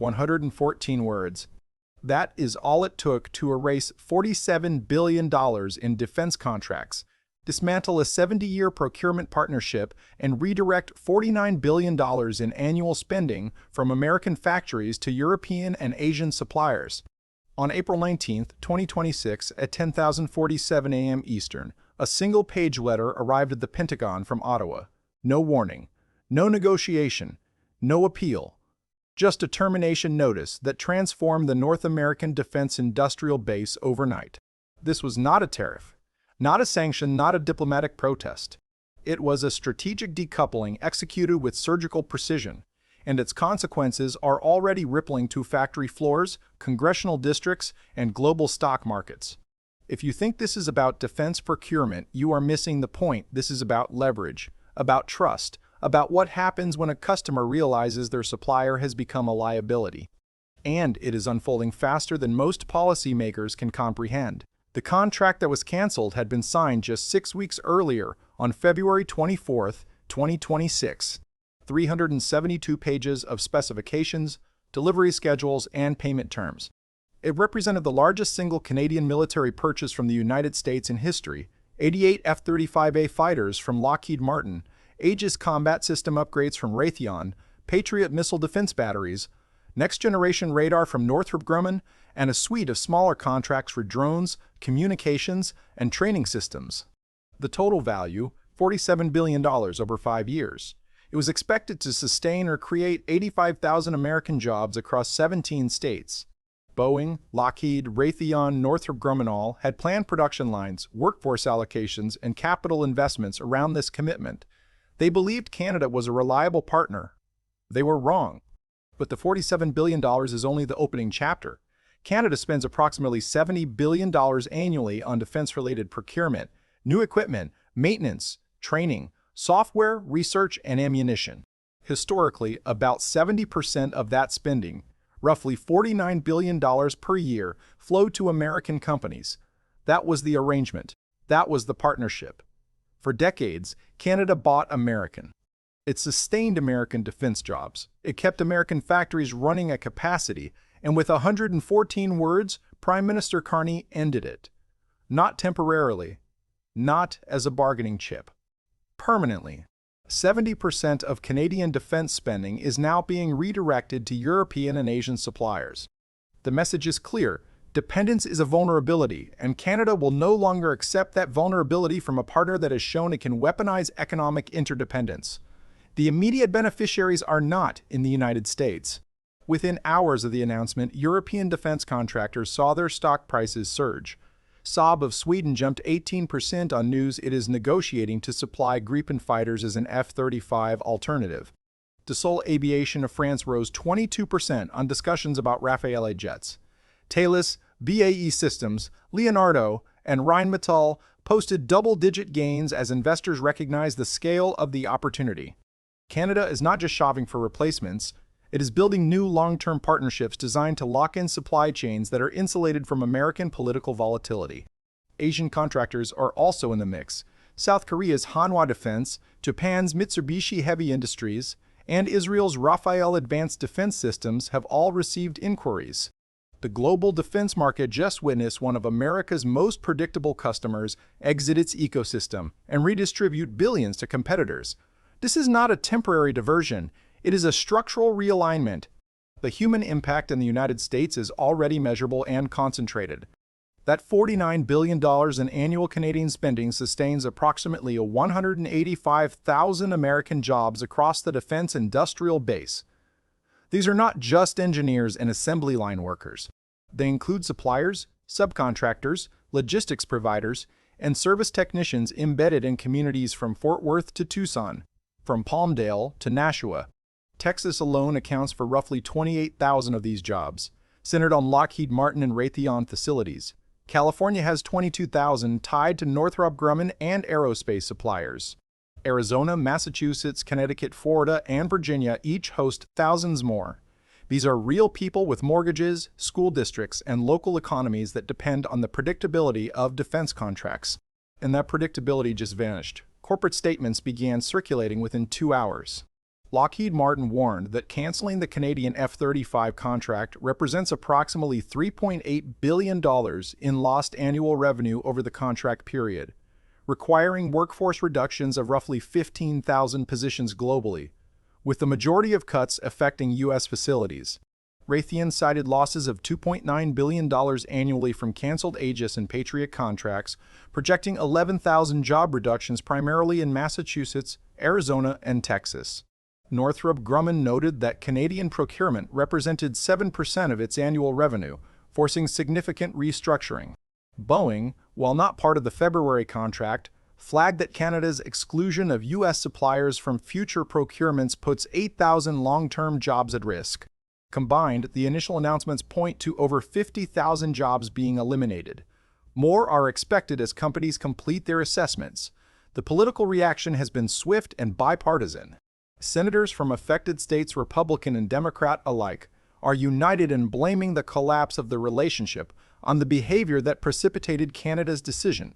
114 words. That is all it took to erase $47 billion in defense contracts, dismantle a 70-year procurement partnership, and redirect $49 billion in annual spending from American factories to European and Asian suppliers. On April 19, 2026, at 10:47 a.m. Eastern, a single-page letter arrived at the Pentagon from Ottawa. No warning, no negotiation, no appeal. Just a termination notice that transformed the North American defense industrial base overnight. This was not a tariff, not a sanction, not a diplomatic protest. It was a strategic decoupling executed with surgical precision, and its consequences are already rippling to factory floors, congressional districts, and global stock markets. If you think this is about defense procurement, you are missing the point. This is about leverage, about trust, about what happens when a customer realizes their supplier has become a liability. And it is unfolding faster than most policymakers can comprehend. The contract that was canceled had been signed just 6 weeks earlier, on February 24, 2026. 372 pages of specifications, delivery schedules, and payment terms. It represented the largest single Canadian military purchase from the United States in history, 88 F-35A fighters from Lockheed Martin, Aegis combat system upgrades from Raytheon, Patriot missile defense batteries, next-generation radar from Northrop Grumman, and a suite of smaller contracts for drones, communications, and training systems. The total value, $47 billion over 5 years. It was expected to sustain or create 85,000 American jobs across 17 states. Boeing, Lockheed, Raytheon, Northrop Grumman all had planned production lines, workforce allocations, and capital investments around this commitment. They believed Canada was a reliable partner. They were wrong. But the $47 billion is only the opening chapter. Canada spends approximately $70 billion annually on defense-related procurement, new equipment, maintenance, training, software, research, and ammunition. Historically, about 70% of that spending, roughly $49 billion per year, flowed to American companies. That was the arrangement. That was the partnership. For decades, Canada bought American. It sustained American defense jobs. It kept American factories running at capacity, and with 114 words, Prime Minister Carney ended it. Not temporarily, not as a bargaining chip. Permanently. 70% of Canadian defense spending is now being redirected to European and Asian suppliers. The message is clear. Dependence is a vulnerability, and Canada will no longer accept that vulnerability from a partner that has shown it can weaponize economic interdependence. The immediate beneficiaries are not in the United States. Within hours of the announcement, European defense contractors saw their stock prices surge. Saab of Sweden jumped 18% on news it is negotiating to supply Gripen fighters as an F-35 alternative. Dassault Aviation of France rose 22% on discussions about Rafale jets. Thales, BAE Systems, Leonardo, and Rheinmetall posted double-digit gains as investors recognize the scale of the opportunity. Canada is not just shopping for replacements, it is building new long-term partnerships designed to lock in supply chains that are insulated from American political volatility. Asian contractors are also in the mix. South Korea's Hanwha Defense, Japan's Mitsubishi Heavy Industries, and Israel's Rafael Advanced Defense Systems have all received inquiries. The global defense market just witnessed one of America's most predictable customers exit its ecosystem and redistribute billions to competitors. This is not a temporary diversion, it is a structural realignment. The human impact in the United States is already measurable and concentrated. That $49 billion in annual Canadian spending sustains approximately 185,000 American jobs across the defense industrial base. These are not just engineers and assembly line workers. They include suppliers, subcontractors, logistics providers, and service technicians embedded in communities from Fort Worth to Tucson, from Palmdale to Nashua. Texas alone accounts for roughly 28,000 of these jobs, centered on Lockheed Martin and Raytheon facilities. California has 22,000 tied to Northrop Grumman and Aerospace suppliers. Arizona, Massachusetts, Connecticut, Florida, and Virginia each host thousands more. These are real people with mortgages, school districts, and local economies that depend on the predictability of defense contracts. And that predictability just vanished. Corporate statements began circulating within 2 hours. Lockheed Martin warned that canceling the Canadian F-35 contract represents approximately $3.8 billion in lost annual revenue over the contract period, requiring workforce reductions of roughly 15,000 positions globally, with the majority of cuts affecting U.S. facilities. Raytheon cited losses of $2.9 billion annually from canceled Aegis and Patriot contracts, projecting 11,000 job reductions primarily in Massachusetts, Arizona, and Texas. Northrop Grumman noted that Canadian procurement represented 7% of its annual revenue, forcing significant restructuring. Boeing, while not part of the February contract, flagged that Canada's exclusion of U.S. suppliers from future procurements puts 8,000 long-term jobs at risk. Combined, the initial announcements point to over 50,000 jobs being eliminated. More are expected as companies complete their assessments. The political reaction has been swift and bipartisan. Senators from affected states, Republican and Democrat alike, are united in blaming the collapse of the relationship on the behavior that precipitated Canada's decision.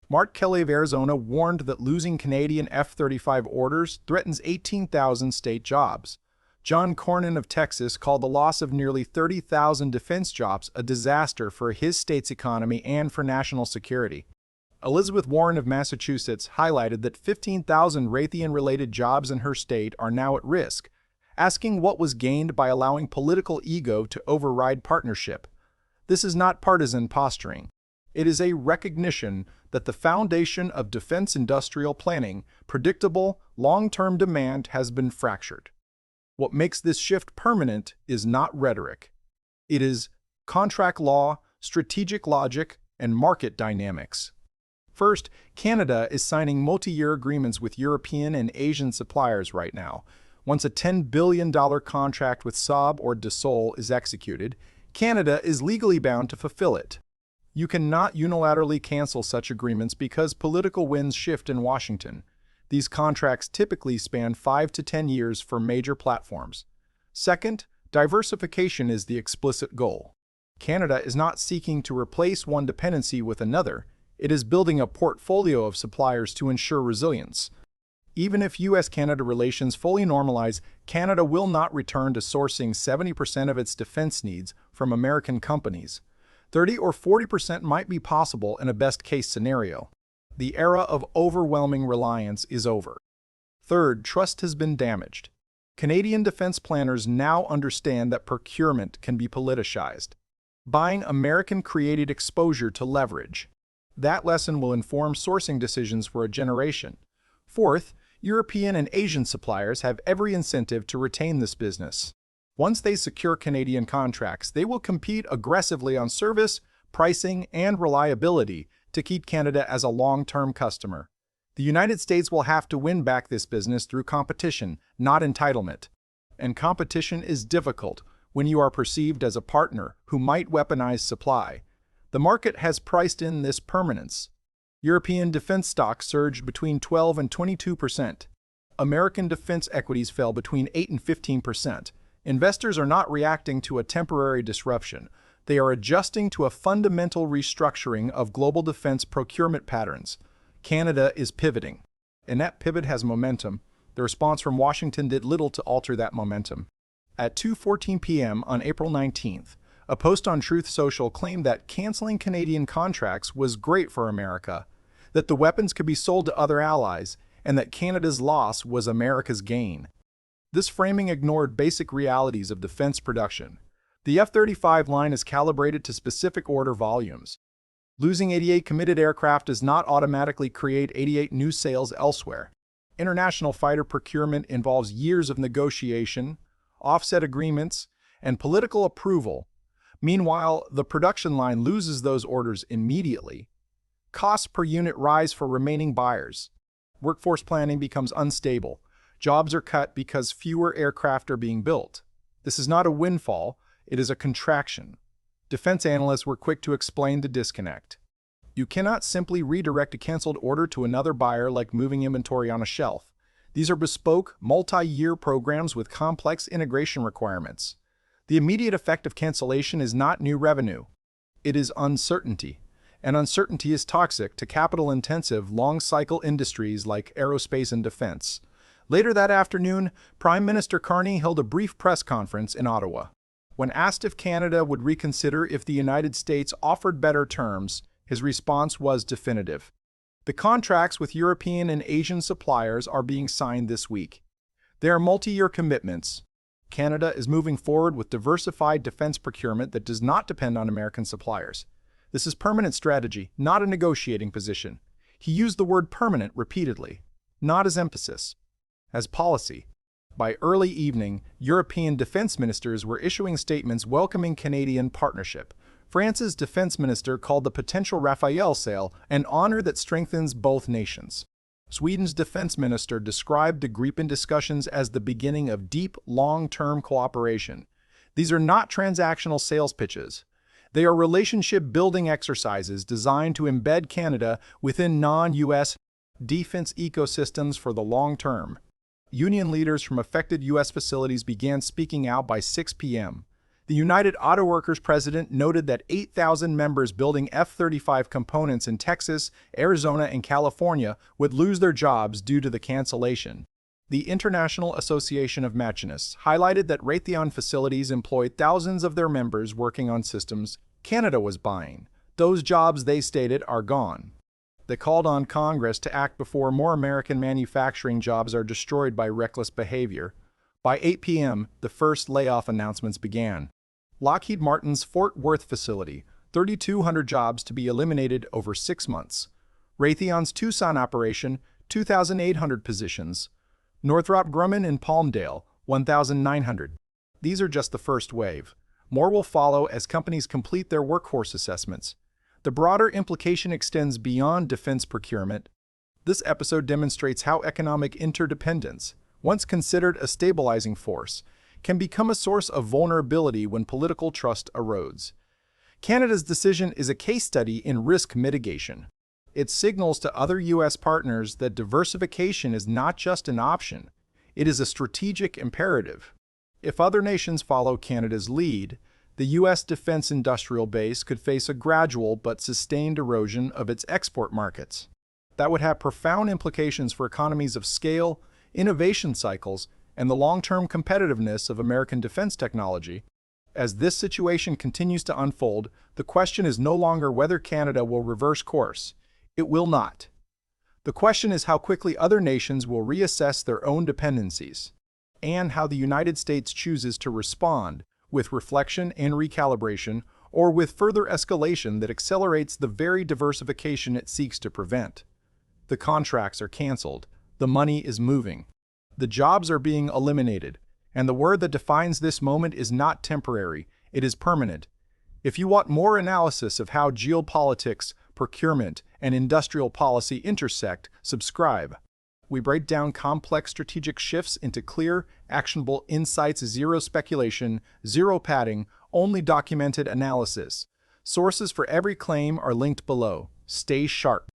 Mark Kelly of Arizona warned that losing Canadian F-35 orders threatens 18,000 state jobs. John Cornyn of Texas called the loss of nearly 30,000 defense jobs a disaster for his state's economy and for national security. Elizabeth Warren of Massachusetts highlighted that 15,000 Raytheon-related jobs in her state are now at risk, asking what was gained by allowing political ego to override partnership. This is not partisan posturing. It is a recognition that the foundation of defense industrial planning, predictable, long-term demand, has been fractured. What makes this shift permanent is not rhetoric. It is contract law, strategic logic, and market dynamics. First, Canada is signing multi-year agreements with European and Asian suppliers right now. Once a $10 billion contract with Saab or Dassault is executed, Canada is legally bound to fulfill it. You cannot unilaterally cancel such agreements because political winds shift in Washington. These contracts typically span 5 to 10 years for major platforms. Second, diversification is the explicit goal. Canada is not seeking to replace one dependency with another. It is building a portfolio of suppliers to ensure resilience. Even if U.S.-Canada relations fully normalize, Canada will not return to sourcing 70% of its defense needs from American companies. 30 or 40% might be possible in a best-case scenario. The era of overwhelming reliance is over. Third, trust has been damaged. Canadian defense planners now understand that procurement can be politicized. Buying American created exposure to leverage. That lesson will inform sourcing decisions for a generation. Fourth, European and Asian suppliers have every incentive to retain this business. Once they secure Canadian contracts, they will compete aggressively on service, pricing, and reliability to keep Canada as a long-term customer. The United States will have to win back this business through competition, not entitlement. And competition is difficult when you are perceived as a partner who might weaponize supply. The market has priced in this permanence. European defense stocks surged between 12 and 22%. American defense equities fell between 8 and 15%. Investors are not reacting to a temporary disruption. They are adjusting to a fundamental restructuring of global defense procurement patterns. Canada is pivoting, and that pivot has momentum. The response from Washington did little to alter that momentum. At 2:14 p.m. on April 19th, a post on Truth Social claimed that canceling Canadian contracts was great for America, that the weapons could be sold to other allies, and that Canada's loss was America's gain. This framing ignored basic realities of defense production. The F-35 line is calibrated to specific order volumes. Losing 88 committed aircraft does not automatically create 88 new sales elsewhere. International fighter procurement involves years of negotiation, offset agreements, and political approval. Meanwhile, the production line loses those orders immediately. Costs per unit rise for remaining buyers. Workforce planning becomes unstable. Jobs are cut because fewer aircraft are being built. This is not a windfall, it is a contraction. Defense analysts were quick to explain the disconnect. You cannot simply redirect a canceled order to another buyer like moving inventory on a shelf. These are bespoke, multi-year programs with complex integration requirements. The immediate effect of cancellation is not new revenue. It is uncertainty. And uncertainty is toxic to capital-intensive, long-cycle industries like aerospace and defense. Later that afternoon, Prime Minister Carney held a brief press conference in Ottawa. When asked if Canada would reconsider if the United States offered better terms, his response was definitive. The contracts with European and Asian suppliers are being signed this week. They are multi-year commitments. Canada is moving forward with diversified defense procurement that does not depend on American suppliers. This is permanent strategy, not a negotiating position. He used the word permanent repeatedly, not as emphasis, as policy. By early evening, European defense ministers were issuing statements welcoming Canadian partnership. France's defense minister called the potential Rafale sale an honor that strengthens both nations. Sweden's defense minister described the Gripen discussions as the beginning of deep, long-term cooperation. These are not transactional sales pitches. They are relationship-building exercises designed to embed Canada within non-U.S. defense ecosystems for the long term. Union leaders from affected U.S. facilities began speaking out by 6 p.m. The United Auto Workers president noted that 8,000 members building F-35 components in Texas, Arizona, and California would lose their jobs due to the cancellation. The International Association of Machinists highlighted that Raytheon facilities employed thousands of their members working on systems Canada was buying. Those jobs, they stated, are gone. They called on Congress to act before more American manufacturing jobs are destroyed by reckless behavior. By 8 p.m., the first layoff announcements began. Lockheed Martin's Fort Worth facility, 3,200 jobs to be eliminated over 6 months. Raytheon's Tucson operation, 2,800 positions. Northrop Grumman in Palmdale, 1,900. These are just the first wave. More will follow as companies complete their workforce assessments. The broader implication extends beyond defense procurement. This episode demonstrates how economic interdependence, once considered a stabilizing force, can become a source of vulnerability when political trust erodes. Canada's decision is a case study in risk mitigation. It signals to other U.S. partners that diversification is not just an option, it is a strategic imperative. If other nations follow Canada's lead, the U.S. defense industrial base could face a gradual but sustained erosion of its export markets. That would have profound implications for economies of scale, innovation cycles, and the long-term competitiveness of American defense technology. As this situation continues to unfold, the question is no longer whether Canada will reverse course. It will not. The question is how quickly other nations will reassess their own dependencies, and how the United States chooses to respond, with reflection and recalibration, or with further escalation that accelerates the very diversification it seeks to prevent. The contracts are canceled. The money is moving. The jobs are being eliminated. And the word that defines this moment is not temporary, it is permanent. If you want more analysis of how geopolitics, procurement, and industrial policy intersect, subscribe. We break down complex strategic shifts into clear, actionable insights, zero speculation, zero padding, only documented analysis. Sources for every claim are linked below. Stay sharp.